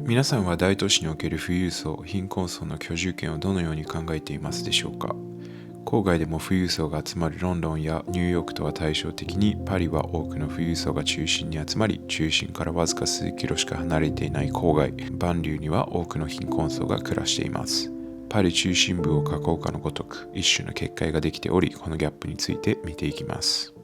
皆さんは大都市における富裕層、貧困層の居住権をどのように考えていますでしょうか。郊外でも富裕層が集まるロンドンやニューヨークとは対照的に、パリは多くの富裕層が中心に集まり、中心からわずか数キロしか離れていない郊外、バンリューには多くの貧困層が暮らしています。パリ中心部を囲うかのごとく、一種の結界ができており、このギャップについて見ていきます。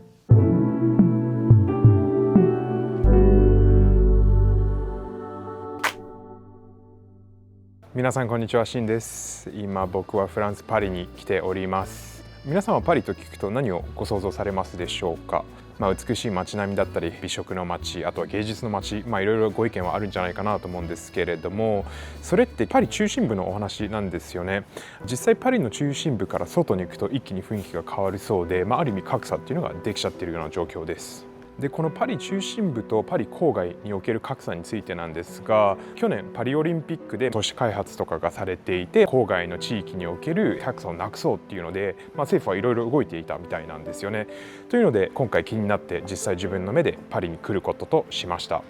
皆さんこんにちは、シンです。今僕はフランス・パリに来ております。皆さんはパリと聞くと何をご想像されますでしょうか。美しい街並みだったり美食の街、あとは芸術の街、いろいろご意見はあるんじゃないかなと思うんですけれども、それってパリ中心部のお話なんですよね。実際パリの中心部から外に行くと一気に雰囲気が変わるそうで、ある意味格差っていうのができちゃっているような状況です。でこのパリ中心部とパリ郊外における格差についてなんですが、去年パリオリンピックで都市開発とかがされていて、郊外の地域における格差をなくそうっていうので、政府はいろいろ動いていたみたいなんですよね。というので今回気になって実際自分の目でパリに来ることとしました。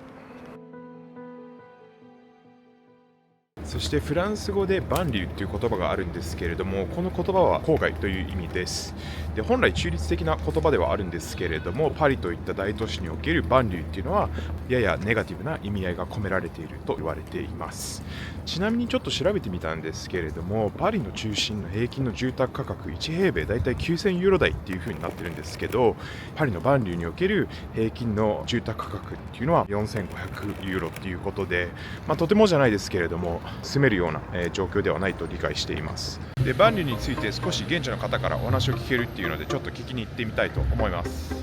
そしてフランス語でバンリューという言葉があるんですけれども、この言葉は郊外という意味です。で本来中立的な言葉ではあるんですけれども、パリといった大都市におけるバンリューっていうのはややネガティブな意味合いが込められていると言われています。ちなみにちょっと調べてみたんですけれども、パリの中心の平均の住宅価格1平米だいたい9000ユーロ台っていう風になってるんですけど、パリのバンリューにおける平均の住宅価格っていうのは4500ユーロっていうことで、とてもじゃないですけれども住めるような状況ではないと理解しています。でバンリューについて少し現地の方からお話を聞けるっていうので、ちょっと聞きに行ってみたいと思います。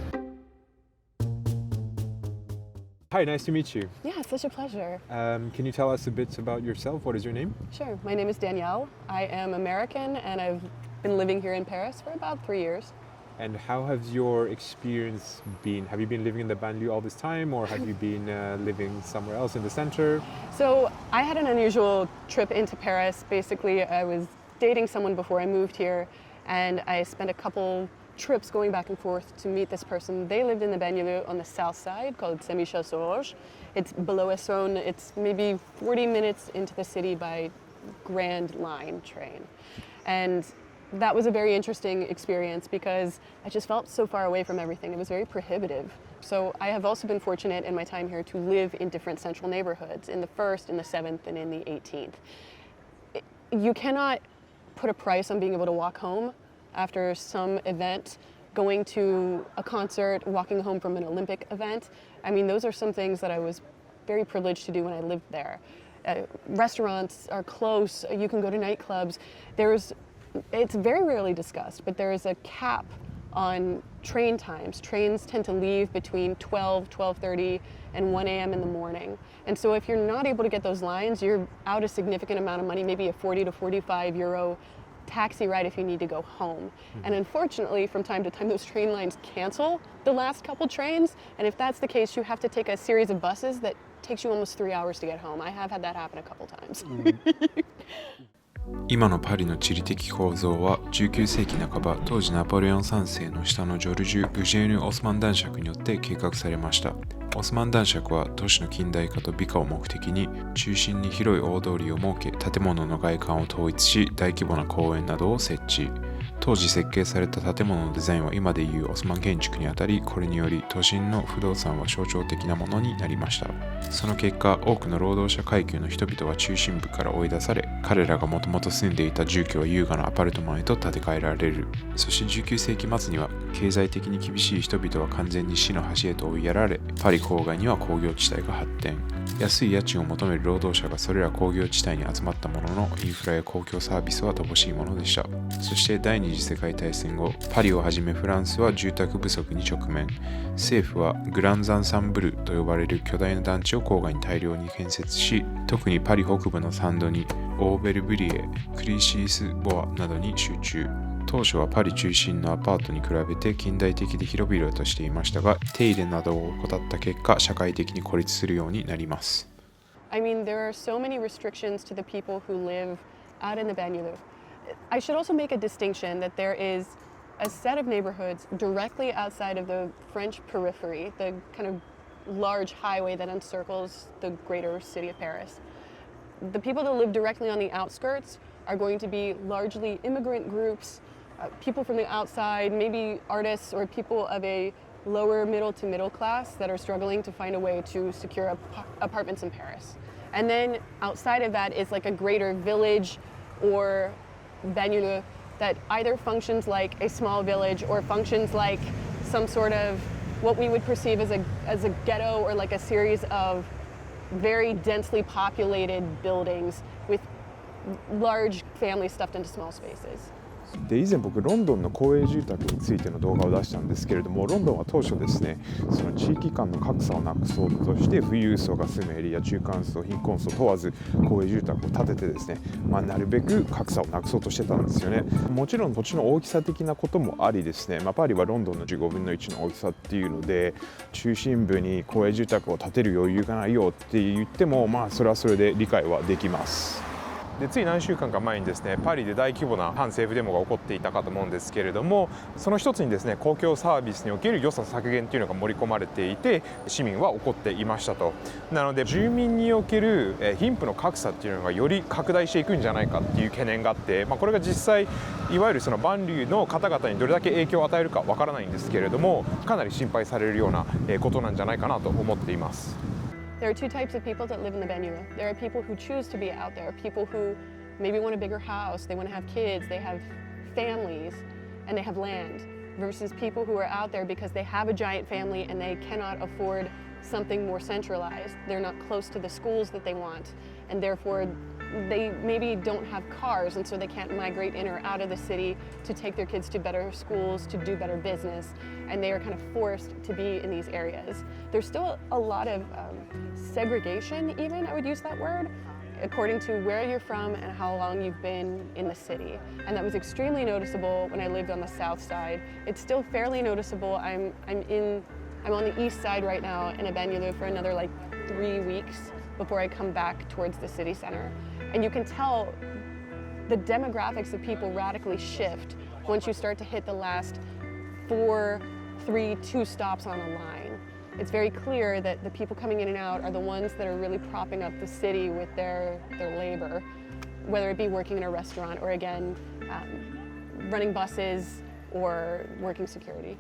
Hi, nice to meet you. Yeah, it's such a pleasure. Can you tell us a bit about yourself? What is your name? Sure. My name is Danielle. I am American and I've been living here in Paris for about 3 years. And how has your experience been? Have you been living in the banlieue all this time, or have you been living somewhere else in the center? So I had an unusual trip into Paris. Basically, I was dating someone before I moved here, and I spent a couple trips going back and forth to meet this person. They lived in the banlieue on the south side called Saint-Michel-sur-Orge. It's below Essonne. It's maybe 40 minutes into the city by Grand Line train. And that was a very interesting experience because I just felt so far away from everything. It was very prohibitive. So I have also been fortunate in my time here to live in different central neighborhoods, in the 1st, in the 7th, and in the 18th. You cannot put a price on being able to walk home after some event, going to a concert, walking home from an Olympic event. I mean, those are some things that I was very privileged to do when I lived there. Restaurants are close. You can go to nightclubs. It's very rarely discussed, but there is a cap on train times. Trains tend to leave between 12:30, and 1 a.m. in the morning. And so if you're not able to get those lines, you're out a significant amount of money, maybe a 40 to 45 euro taxi ride if you need to go home. And unfortunately, from time to time, those train lines cancel the last couple trains. And if that's the case, you have to take a series of buses that takes you almost 3 hours to get home. I have had that happen a couple times. 今のパリの地理的構造は19世紀半ば、当時ナポレオン3世の下のジョルジュ・ブジェーヌ・オスマン男爵によって計画されました。オスマン男爵は都市の近代化と美化を目的に中心に広い大通りを設け、建物の外観を統一し、大規模な公園などを設置。当時設計された建物のデザインは今でいうオスマン建築にあたり、これにより都心の不動産は象徴的なものになりました。その結果、多くの労働者階級の人々は中心部から追い出され、彼らがもともと住んでいた住居は優雅なアパルトマンへと建て替えられる。そして19世紀末には経済的に厳しい人々は完全に死の端へと追いやられ、パリ郊外には工業地帯が発展。安い家賃を求める労働者がそれら工業地帯に集まったものの、インフラや公共サービスは乏しいものでした。そして第二次世界大戦後、パリをはじめフランスは住宅不足に直面。政府はグランザンサンブルと呼ばれる巨大な団地を郊外に大量に建設し、特にパリ北部のサンドニ、オーベルブリエ、クリシースボアなどに集中。当初はパリ中心のアパートに比べて近代的で広々としていましたが、手入れなどを怠った結果、社会的に孤立するようになります。I mean, there are so many restrictions to the people who live out in the banlieue. I should also make a distinction that there is a set of neighborhoods directly outside of the French periphery, the kind of large highway that encircles the greater city of Paris. the people that live directly on the outskirts are going to be largely immigrant groups, people from the outside, maybe artists or people of a lower middle to middle class that are struggling to find a way to secure apartments in Paris. And then outside of that is like a greater village or banlieue that either functions like a small village or functions like some sort of what we would perceive as a ghetto or like a series of very densely populated buildings with large families stuffed into small spaces. で以前僕ロンドンの公営住宅についての動画を出したんですけれども、ロンドンは当初ですね、その地域間の格差をなくそうとして富裕層が住むエリア、中間層、貧困層問わず公営住宅を建ててですね、なるべく格差をなくそうとしてたんですよね。もちろん土地の大きさ的なこともありですね、パリはロンドンの15分の1の大きさっていうので、中心部に公営住宅を建てる余裕がないよって言っても、それはそれで理解はできます。でつい何週間か前にですね、パリで大規模な反政府デモが起こっていたかと思うんですけれども、その一つにですね、公共サービスにおける予算削減というのが盛り込まれていて、市民は怒っていましたと。なので住民における貧富の格差っていうのがより拡大していくんじゃないかっていう懸念があって、これが実際いわゆるそのバンリューの方々にどれだけ影響を与えるかわからないんですけれども、かなり心配されるようなことなんじゃないかなと思っています。There are two types of people that live in the banlieue. There are people who choose to be out there, people who maybe want a bigger house, they want to have kids, they have families, and they have land, versus people who are out there because they have a giant family and they cannot afford something more centralized. They're not close to the schools that they want, and therefore they maybe don't have cars, and so they can't migrate in or out of the city to take their kids to better schools, to do better business, and they are kind of forced to be in these areas. There's still a lot of segregation, even, I would use that word, according to where you're from and how long you've been in the city. And that was extremely noticeable when I lived on the south side. It's still fairly noticeable. I'm on the east side right now in a banlieue for another like 3 weeks before I come back towards the city center. And you can tell the demographics of people radically shift once you start to hit the last 4, 3, 2 stops on a line. It's very clear that the people coming in and out are the ones that are really propping up the city with their labor, whether it be working in a restaurant or again, running buses or working security.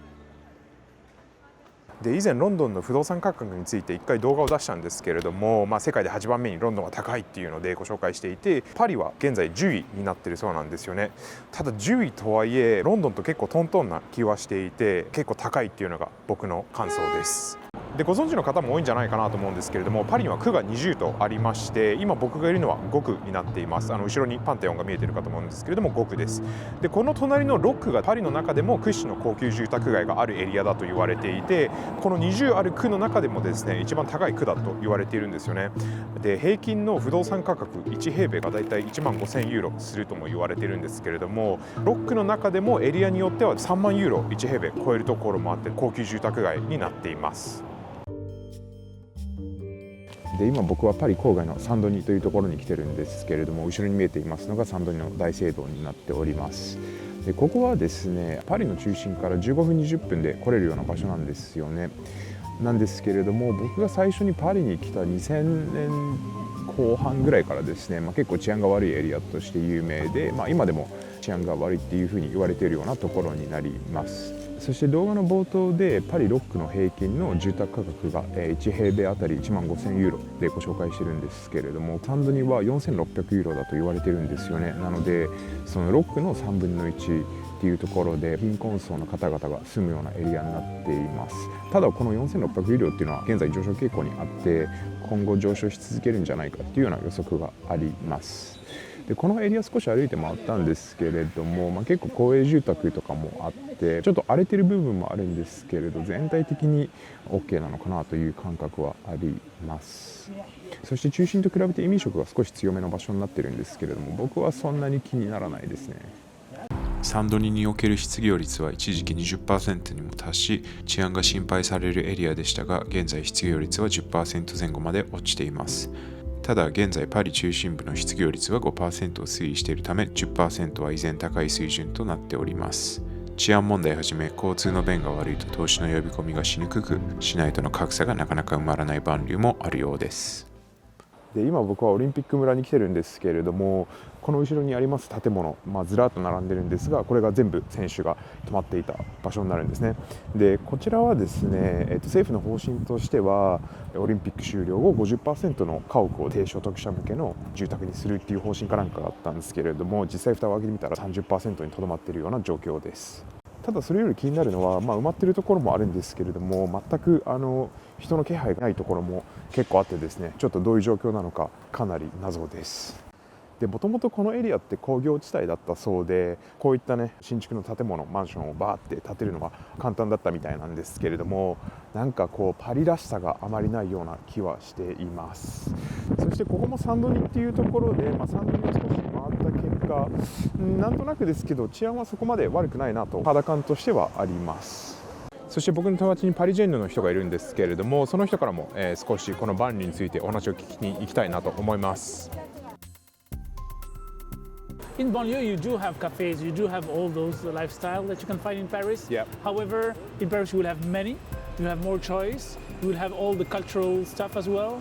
で以前ロンドンの不動産価格について1回動画を出したんですけれども、世界で8番目にロンドンは高いっていうのでご紹介していて、パリは現在10位になっているそうなんですよね。ただ10位とはいえロンドンと結構トントンな気はしていて、結構高いっていうのが僕の感想です。でご存知の方も多いんじゃないかなと思うんですけれども、パリには区が20とありまして、今僕がいるのは5区になっています。後ろにパンテオンが見えているかと思うんですけれども5区です。でこの隣の6区がパリの中でも屈指の高級住宅街があるエリアだと言われていて、この20ある区の中でもですね、一番高い区だと言われているんですよね。で平均の不動産価格1平米がだいたい1万5000ユーロするとも言われているんですけれども、6区の中でもエリアによっては3万ユーロ1平米超えるところもあって、高級住宅街になっています。で今僕はパリ郊外のサンドニというところに来てるんですけれども、後ろに見えていますのがサンドニの大聖堂になっております。でここはですね、パリの中心から15分20分で来れるような場所なんですよね。なんですけれども、僕が最初にパリに来た2000年後半ぐらいからですね、結構治安が悪いエリアとして有名で、今でも治安が悪いっていうふうに言われているようなところになります。そして動画の冒頭でパリ6区の平均の住宅価格が1平米あたり1万5000ユーロでご紹介してるんですけれども、サンドニは4600ユーロだと言われてるんですよね。なのでその6区の3分の1っていうところで貧困層の方々が住むようなエリアになっています。ただこの4600ユーロっていうのは現在上昇傾向にあって、今後上昇し続けるんじゃないかっていうような予測があります。でこのエリア少し歩いて回ったんですけれども、結構公営住宅とかもあってちょっと荒れてる部分もあるんですけれど、全体的に OK なのかなという感覚はあります。そして中心と比べて移民色が少し強めの場所になってるんですけれども、僕はそんなに気にならないですね。サンドニにおける失業率は一時期 20% にも達し、治安が心配されるエリアでしたが、現在失業率は 10% 前後まで落ちています。ただ現在パリ中心部の失業率は 5% を推移しているため 10% は依然高い水準となっております。治安問題はじめ交通の便が悪いと投資の呼び込みがしにくく、市内との格差がなかなか埋まらないバンリューもあるようです。で今僕はオリンピック村に来てるんですけれども、この後ろにあります建物、ずらっと並んでるんですが、これが全部選手が泊まっていた場所になるんですね。でこちらはですね、政府の方針としてはオリンピック終了後 50% の家屋を低所得者向けの住宅にするっていう方針かなんかがあったんですけれども、実際蓋を開けてみたら 30% にとどまっているような状況です。ただそれより気になるのは、埋まっているところもあるんですけれども、全く人の気配がないところも結構あってですね、ちょっとどういう状況なのかかなり謎です。でもともとこのエリアって工業地帯だったそうで、こういったね新築の建物マンションをバーって建てるのが簡単だったみたいなんですけれども、なんかこうパリらしさがあまりないような気はしています。そしてここもサンドニっていうところで、サンドニを少し回った結果、なんとなくですけど治安はそこまで悪くないなと肌感としてはあります。そして僕の友達にパリジェンヌの人がいるんですけれども、その人からも、少しこのバンリについてお話を聞きに行きたいなと思います。In banlieue, you do have cafes, you do have all those lifestyle that you can find in Paris. Yeah. However, in Paris you will have many, you have more choice, you will have all the cultural stuff as well,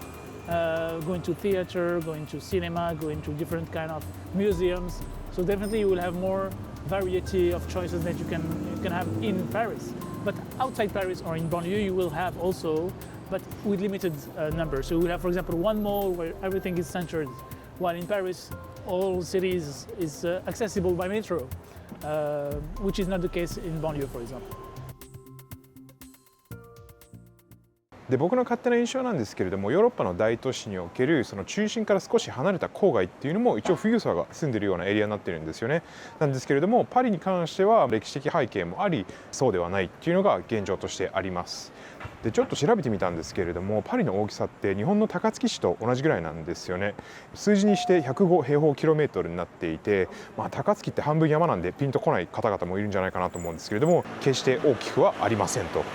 going to theater, going to cinema, going to different kind of museums. So definitely you will have more variety of choices that you can have in Paris. But outside Paris or in banlieue you will have also, but with limited numbers. So you will have, for example, one mall where everything is centered, while in Paris all cities is accessible by metro, which is not the case in banlieue, for example. で僕の勝手な印象なんですけれども、ヨーロッパの大都市におけるその中心から少し離れた郊外っていうのも一応富裕層が住んでるようなエリアになってるんですよね。なんですけれども、パリに関しては歴史的背景もあり、そうではないっていうのが現状としてあります。でちょっと調べてみたんですけれども、パリの大きさって日本の高槻市と同じぐらいなんですよね。数字にして105平方キロメートルになっていて、高槻って半分山なんでピンとこない方々もいるんじゃないかなと思うんですけれども、決して大きくはありませんと。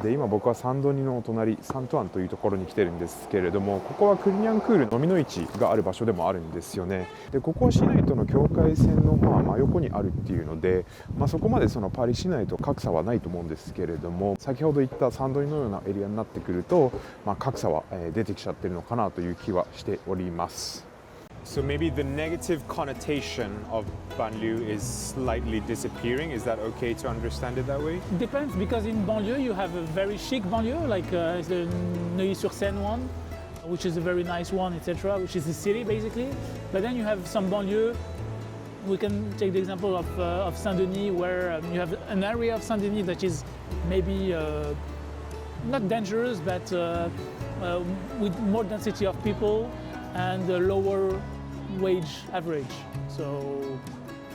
で今僕はサンドニのお隣サントアンというところに来てるんですけれども、ここはクリニャンクール飲みの市がある場所でもあるんですよね。でここは市内との境界線の真横にあるっていうので、そこまでそのパリ市内と格差はないと思うんですけれども、先ほど言ったサンドニのようなエリアになってくると、格差は出てきちゃってるのかなという気はしております。So maybe the negative connotation of banlieue is slightly disappearing. Is that okay to understand it that way? Depends, because in banlieue you have a very chic banlieue, like the Neuilly-sur-Seine one, which is a very nice one, etc., which is the city basically. But then you have some banlieue. We can take the example of Saint-Denis, where you have an area of Saint-Denis that is maybe not dangerous, but with more density of people and a lower wage average. So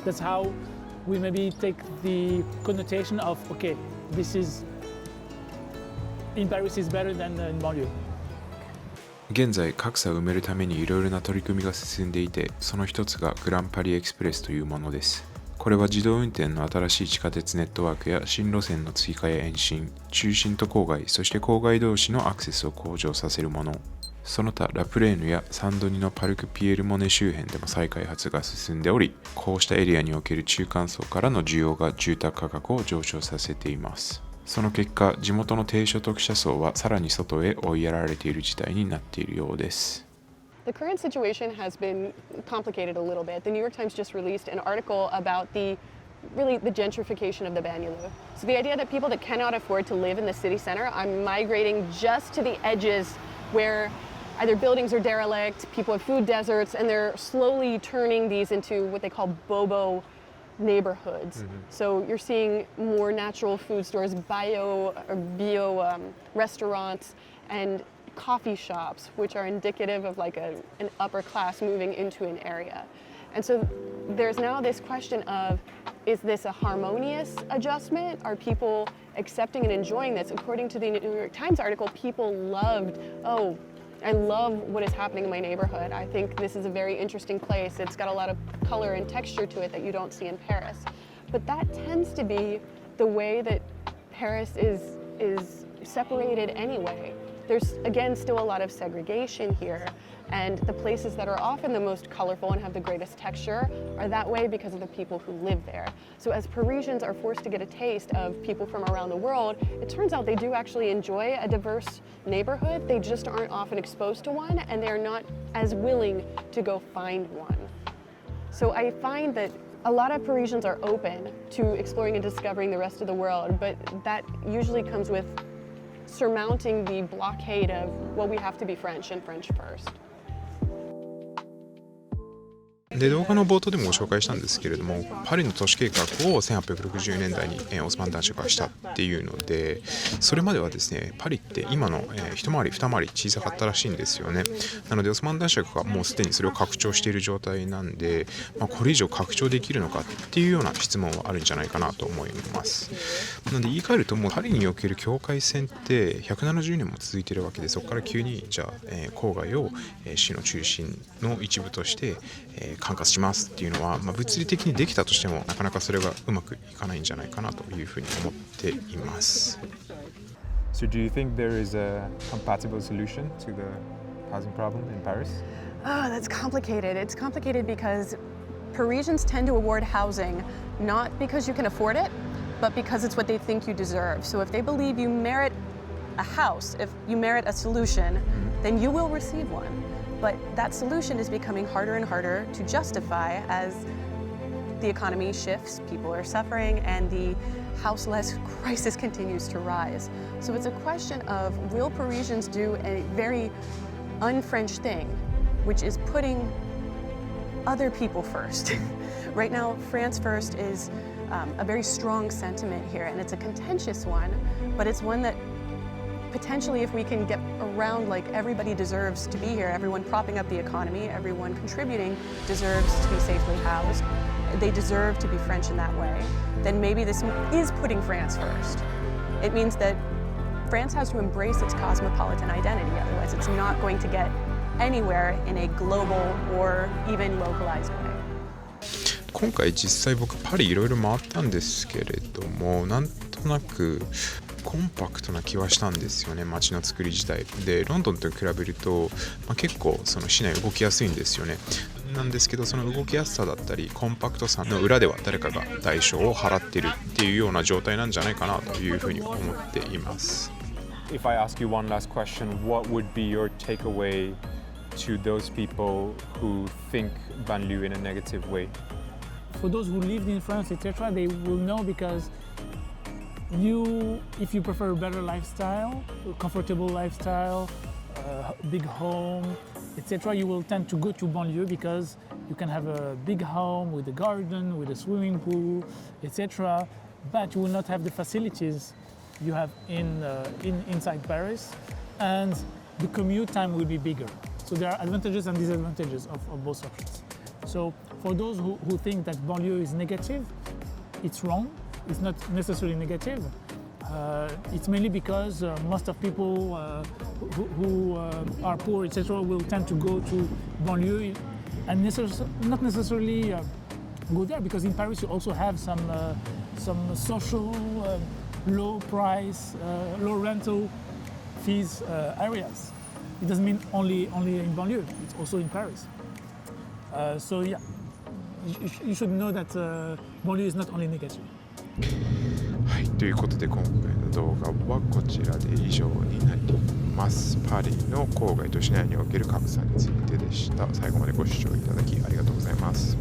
that's how we maybe take the connotation of, okay, this is in Paris is better than in banlieue. 現在格差を埋めるためにいろいろな取り組みが進んでいて、その一つがグランパリエクスプレスというものです。これは自動運転の新しい地下鉄ネットワークや新路線の追加や延伸、中心と郊外、そして郊外同士のアクセスを向上させるもの。その他ラプレーヌやサンドニのパルク・ピエール・モネ周辺でも再開発が進んでおり、こうしたエリアにおける中間層からの需要が住宅価格を上昇させています。その結果、地元の低所得者層はさらに外へ追いやられている事態になっているようです。The current situation has been complicated a little bit. The New York Times just released an article about the gentrification of the banlieue. So the idea that people that cannot afford to live in the city center are migrating just to the edges where either buildings are derelict, people have food deserts, and they're slowly turning these into what they call bobo neighborhoods. So you're seeing more natural food stores, bio restaurants, and coffee shops, which are indicative of like an upper class moving into an area. And so there's now this question of, is this a harmonious adjustment? Are people accepting and enjoying this? According to the New York Times article, people loved, oh, I love what is happening in my neighborhood. I think this is a very interesting place. It's got a lot of color and texture to it that you don't see in Paris. But that tends to be the way that Paris is separated anyway. there's again still a lot of segregation here. And the places that are often the most colorful and have the greatest texture are that way because of the people who live there. So as Parisians are forced to get a taste of people from around the world, it turns out they do actually enjoy a diverse neighborhood. They just aren't often exposed to one, and they're not as willing to go find one. So I find that a lot of Parisians are open to exploring and discovering the rest of the world, but that usually comes with surmounting the blockade of, well, we have to be French and French first. で動画の冒頭でもご紹介したんですけれども、パリの都市計画を1860年代にオスマン男爵がしたっていうので、それまではですねパリって今の一回り二回り小さかったらしいんですよね。なのでオスマン男爵がもうすでにそれを拡張している状態なんで、これ以上拡張できるのかっていうような質問はあるんじゃないかなと思います。なので言い換えると、もうパリにおける境界線って170年も続いているわけで、そこから急にじゃあ郊外を市の中心の一部として管轄しますっていうのは、物理的にできたとしてもなかなかそれがうまくいかないんじゃないかなというふうに思っています。So do you think there is a compatible solution to the housing problem in Paris? Oh, that's complicated. It's complicated because Parisians tend to award housing not because you can afford it, but because it's what they think you deserve. So if they believe you merit a house, if you merit a solution, then you will receive one. But that solution is becoming harder and harder to justify as the economy shifts, people are suffering, and the houseless crisis continues to rise. So it's a question of, will Parisians do a very un-French thing, which is putting other people first? Right now, France first is a very strong sentiment here, and it's a contentious one, but it's one that potentially, if we can get around, like, everybody deserves to be here, everyone propping up the economy, everyone contributing deserves to be safely housed, they deserve to be French in that way, then maybe this is putting France first. It means that France has to embrace its cosmopolitan identity, otherwise it's not going to get anywhere in a global or even localized way. 今回実際僕パリいろいろ回ったんですけれども、なんとなくコンパクトな気はしたんですよね、街の作り自体で。ロンドンと比べると、結構その市内動きやすいんですよね。なんですけど、その動きやすさだったりコンパクトさの裏では誰かが代償を払ってるっていうような状態なんじゃないかなというふうに思っています。 If I ask you one last question, what would be your takeaway to those people who think banlieue in a negative way? For those who lived in France, etc., they will know because if you prefer a better lifestyle, a comfortable lifestyle, big home, etc., you will tend to go to banlieue because you can have a big home with a garden, with a swimming pool, etc., but you will not have the facilities you have inside Paris, and the commute time will be bigger. So there are advantages and disadvantages of both options. So for those who think that banlieue is negative, it's wrong. It's not necessarily negative. It's mainly because most of people who are poor, etc., will tend to go to banlieue and not necessarily go there, because in Paris you also have some social, low price, low rental fees areas. It doesn't mean only in banlieue. It's also in Paris. So yeah, you should know that banlieue is not only negative. はい、ということで今回の動画はこちらで以上になります。パリの郊外都市内における格差についてでした。最後までご視聴いただきありがとうございます。